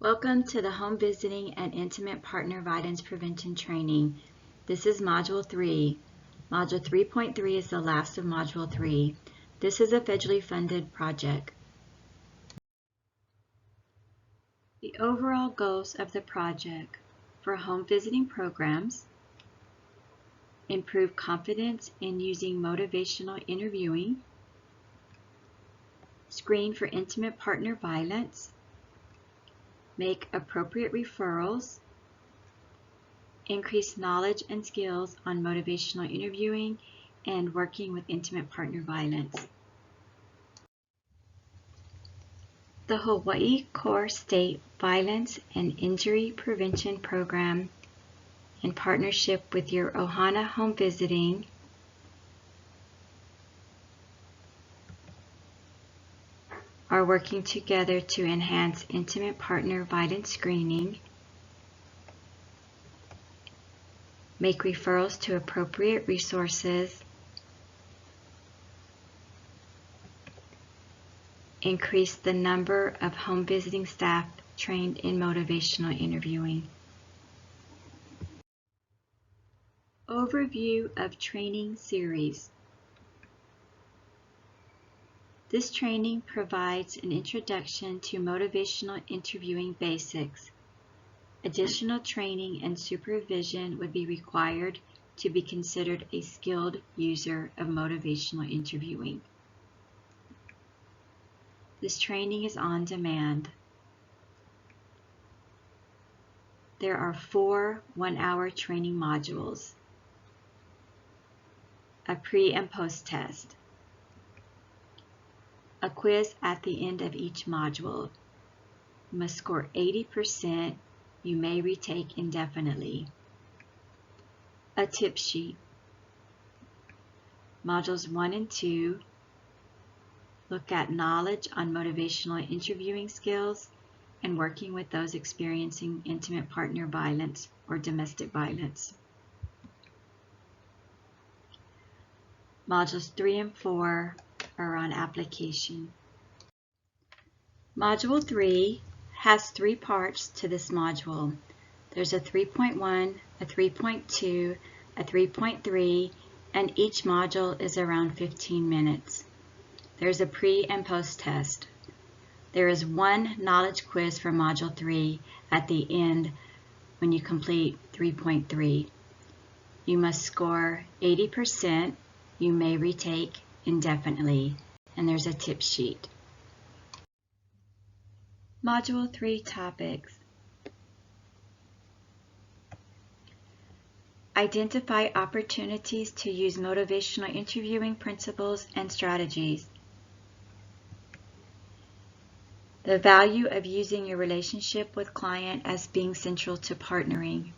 Welcome to the Home Visiting and Intimate Partner Violence Prevention Training. This is Module 3. Module 3.3 is the last of Module 3. This is a federally funded project. The overall goals of the project for home visiting programs: improve confidence in using motivational interviewing, screen for intimate partner violence, make appropriate referrals, increase knowledge and skills on motivational interviewing and working with intimate partner violence. The Hawaii Core State Violence and Injury Prevention Program, in partnership with your Ohana Home Visiting, are working together to enhance intimate partner violence screening, make referrals to appropriate resources, increase the number of home visiting staff trained in motivational interviewing. Overview of training series. This training provides an introduction to motivational interviewing basics. Additional training and supervision would be required to be considered a skilled user of motivational interviewing. This training is on demand. There are 4 one-hour training modules, a pre- and post-test, a quiz at the end of each module. You must score 80%. You may retake indefinitely. A tip sheet. Modules 1 and 2 look at knowledge on motivational interviewing skills and working with those experiencing intimate partner violence or domestic violence. Modules 3 and 4 are on application. Module 3 has 3 parts to this module. There's a 3.1, a 3.2, a 3.3, and each module is around 15 minutes. There's a pre- and post-test. There is 1 knowledge quiz for Module 3 at the end when you complete 3.3. You must score 80%. You may retake indefinitely, and there's a tip sheet. Module 3 topics. Identify opportunities to use motivational interviewing principles and strategies. The value of using your relationship with client as being central to partnering.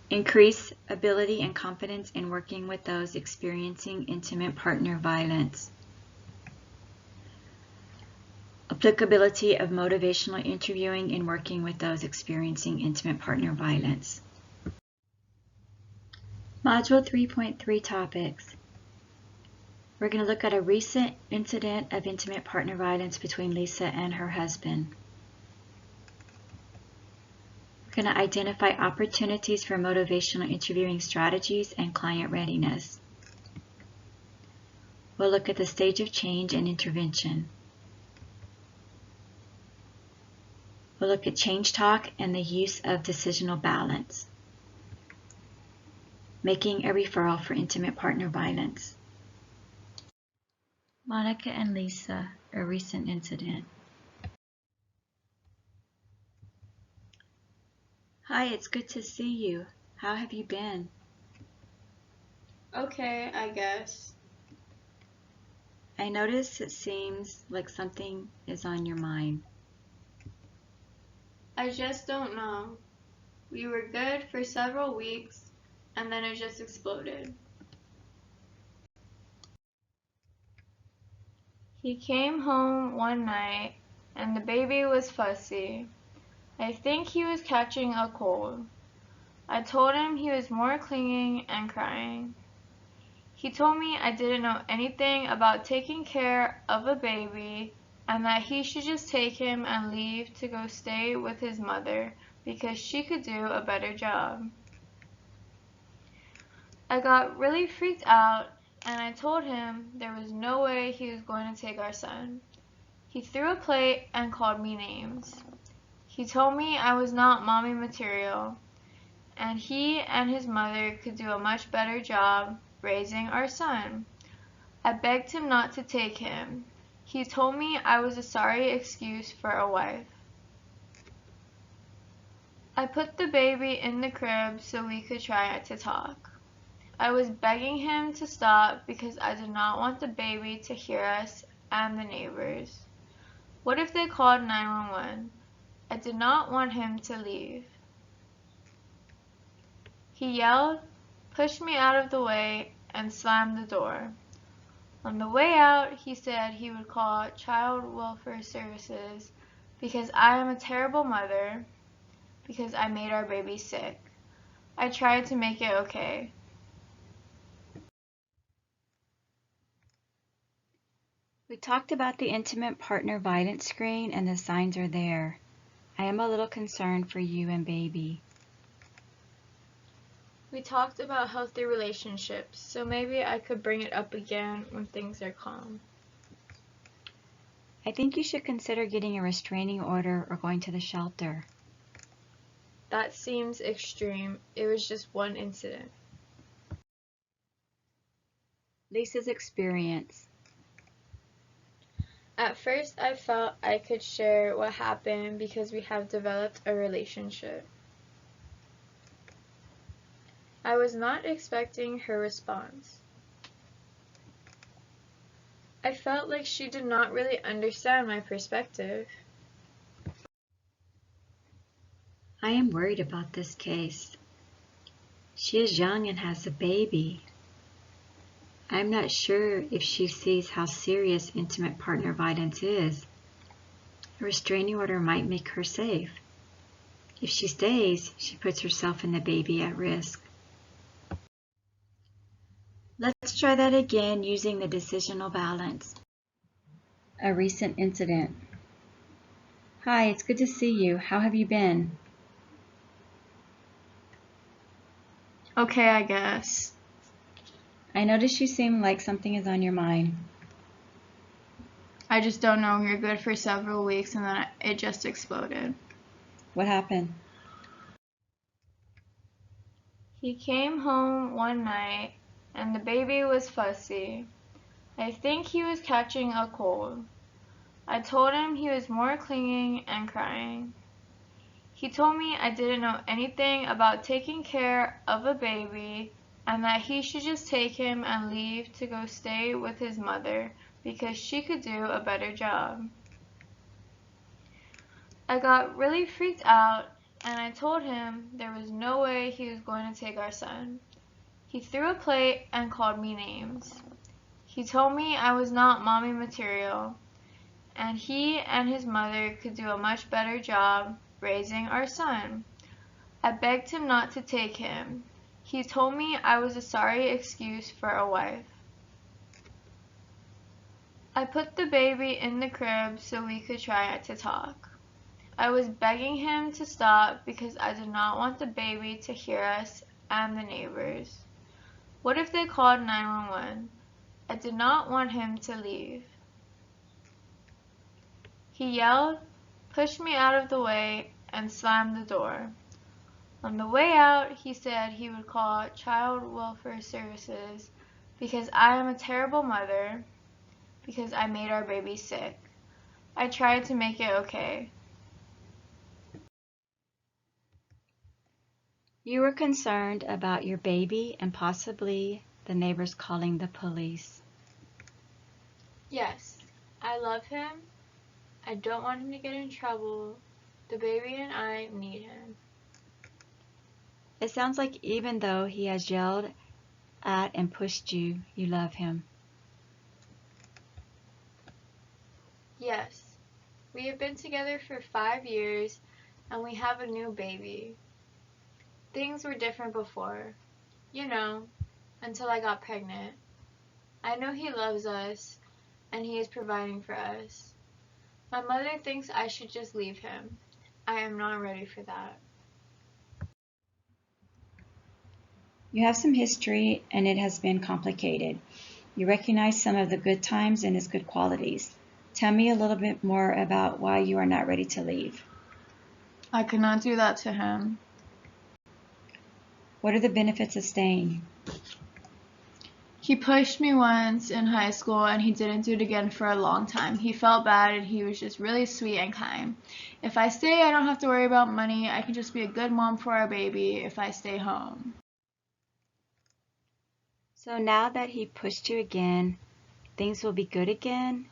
Increase ability and confidence in working with those experiencing intimate partner violence. Applicability of motivational interviewing in working with those experiencing intimate partner violence. Module 3.3 topics. We're going to look at a recent incident of intimate partner violence between Lisa and her husband. We're going to identify opportunities for motivational interviewing strategies and client readiness. We'll look at the stage of change and intervention. We'll look at change talk and the use of decisional balance. Making a referral for intimate partner violence. Monica and Lisa, a recent incident. Hi, it's good to see you. How have you been? Okay, I guess. I notice it seems like something is on your mind. I just don't know. We were good for several weeks, and then it just exploded. He came home one night, and the baby was fussy. I think he was catching a cold. I told him he was more clinging and crying. He told me I didn't know anything about taking care of a baby and that he should just take him and leave to go stay with his mother because she could do a better job. I got really freaked out and I told him there was no way he was going to take our son. He threw a plate and called me names. He told me I was not mommy material and he and his mother could do a much better job raising our son. I begged him not to take him. He told me I was a sorry excuse for a wife. I put the baby in the crib so we could try to talk. I was begging him to stop because I did not want the baby to hear us and the neighbors. What if they called 911? I did not want him to leave. He yelled, pushed me out of the way, and slammed the door. On the way out, he said he would call Child Welfare Services because I am a terrible mother, because I made our baby sick. I tried to make it okay. We talked about the intimate partner violence screen and the signs are there. I am a little concerned for you and baby. We talked about healthy relationships, so maybe I could bring it up again when things are calm. I think you should consider getting a restraining order or going to the shelter. That seems extreme. It was just one incident. Lisa's experience. At first, I felt I could share what happened because we have developed a relationship. I was not expecting her response. I felt like she did not really understand my perspective. I am worried about this case. She is young and has a baby. I'm not sure if she sees how serious intimate partner violence is. A restraining order might make her safe. If she stays, she puts herself and the baby at risk. Let's try that again using the decisional balance. A recent incident. Hi, it's good to see you. How have you been? Okay, I guess. I notice you seem like something is on your mind. I just don't know. You're good for several weeks and then it just exploded. What happened? He came home one night and the baby was fussy. I think he was catching a cold. I told him he was more clinging and crying. He told me I didn't know anything about taking care of a baby and that he should just take him and leave to go stay with his mother because she could do a better job. I got really freaked out and I told him there was no way he was going to take our son. He threw a plate and called me names. He told me I was not mommy material and he and his mother could do a much better job raising our son. I begged him not to take him. He told me I was a sorry excuse for a wife. I put the baby in the crib so we could try to talk. I was begging him to stop because I did not want the baby to hear us and the neighbors. What if they called 911? I did not want him to leave. He yelled, pushed me out of the way, and slammed the door. On the way out, he said he would call Child Welfare Services because I am a terrible mother, because I made our baby sick. I tried to make it okay. You were concerned about your baby and possibly the neighbors calling the police. Yes, I love him. I don't want him to get in trouble. The baby and I need him. It sounds like even though he has yelled at and pushed you, you love him. Yes, we have been together for 5 years and we have a new baby. Things were different before, you know, until I got pregnant. I know he loves us, and he is providing for us. My mother thinks I should just leave him. I am not ready for that. You have some history and it has been complicated. You recognize some of the good times and his good qualities. Tell me a little bit more about why you are not ready to leave. I could not do that to him. What are the benefits of staying? He pushed me once in high school and he didn't do it again for a long time. He felt bad and he was just really sweet and kind. If I stay, I don't have to worry about money. I can just be a good mom for our baby if I stay home. So now that he pushed you again, things will be good again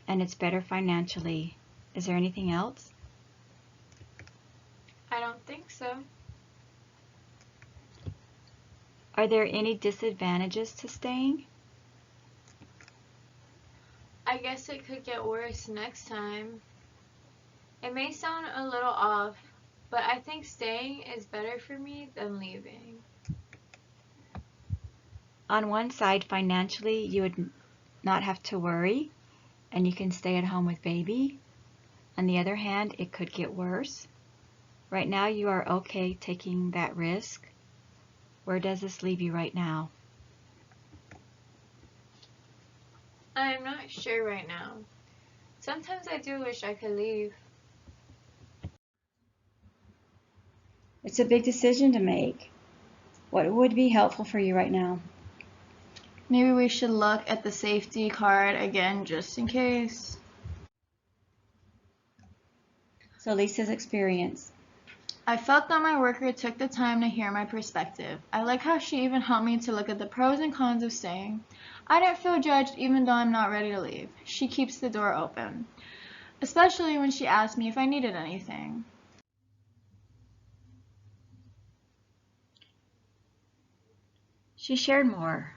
and it's better financially. Is there anything else? I don't think so. Are there any disadvantages to staying? I guess it could get worse next time. It may sound a little off, but I think staying is better for me than leaving. On one side, financially, you would not have to worry and you can stay at home with baby. On the other hand, it could get worse. Right now, you are okay taking that risk. Where does this leave you right now? I am not sure right now. Sometimes I do wish I could leave. It's a big decision to make. What would be helpful for you right now? Maybe we should look at the safety card again just in case. So Lisa's experience. I felt that my worker took the time to hear my perspective. I like how she even helped me to look at the pros and cons of staying. I didn't feel judged even though I'm not ready to leave. She keeps the door open, especially when she asked me if I needed anything. She shared more.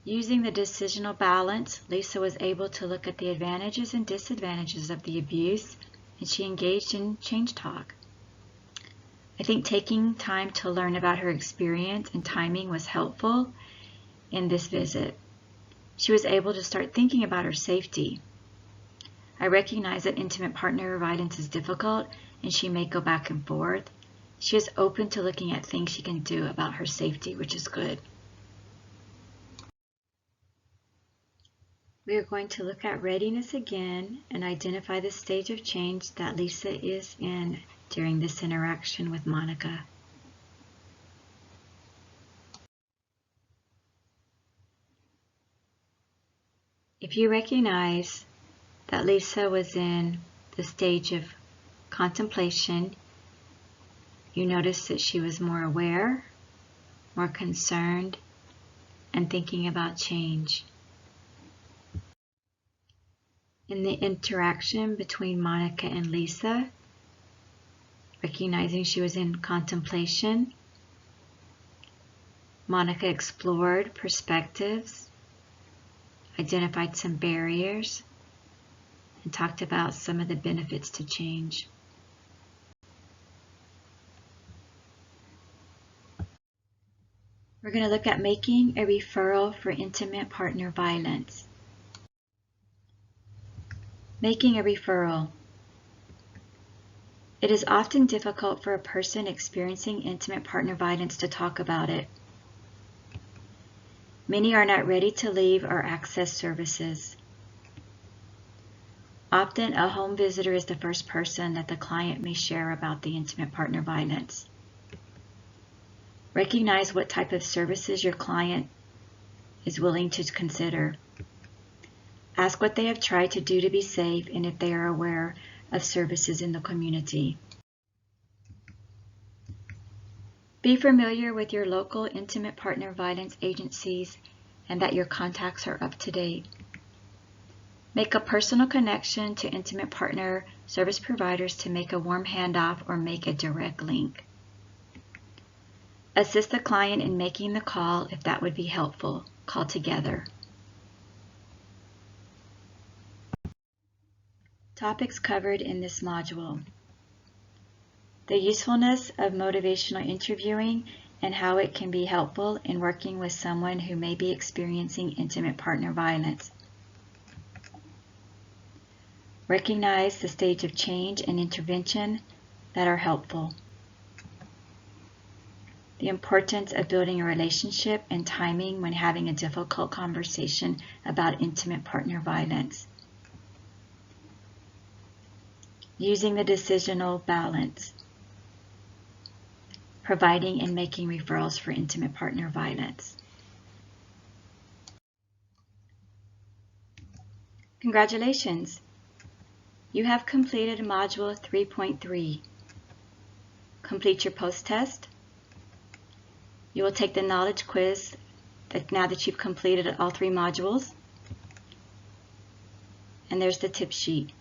Using the decisional balance, Lisa was able to look at the advantages and disadvantages of the abuse, and she engaged in change talk. I think taking time to learn about her experience and timing was helpful in this visit. She was able to start thinking about her safety. I recognize that intimate partner violence is difficult and she may go back and forth. She is open to looking at things she can do about her safety, which is good. We are going to look at readiness again and identify the stage of change that Lisa is in during this interaction with Monica. If you recognize that Lisa was in the stage of contemplation, you notice that she was more aware, more concerned, and thinking about change. In the interaction between Monica and Lisa, recognizing she was in contemplation, Monica explored perspectives, identified some barriers, and talked about some of the benefits to change. We're going to look at making a referral for intimate partner violence. Making a referral. It is often difficult for a person experiencing intimate partner violence to talk about it. Many are not ready to leave or access services. Often, a home visitor is the first person that the client may share about the intimate partner violence. Recognize what type of services your client is willing to consider. Ask what they have tried to do to be safe and if they are aware of services in the community. Be familiar with your local intimate partner violence agencies and that your contacts are up to date. Make a personal connection to intimate partner service providers to make a warm handoff or make a direct link. Assist the client in making the call if that would be helpful. Call together. Topics covered in this module. The usefulness of motivational interviewing and how it can be helpful in working with someone who may be experiencing intimate partner violence. Recognize the stage of change and intervention that are helpful. The importance of building a relationship and timing when having a difficult conversation about intimate partner violence. Using the decisional balance. Providing and making referrals for intimate partner violence. Congratulations! You have completed Module 3.3. Complete your post-test. You will take the knowledge quiz now that you've completed all 3 modules. And there's the tip sheet.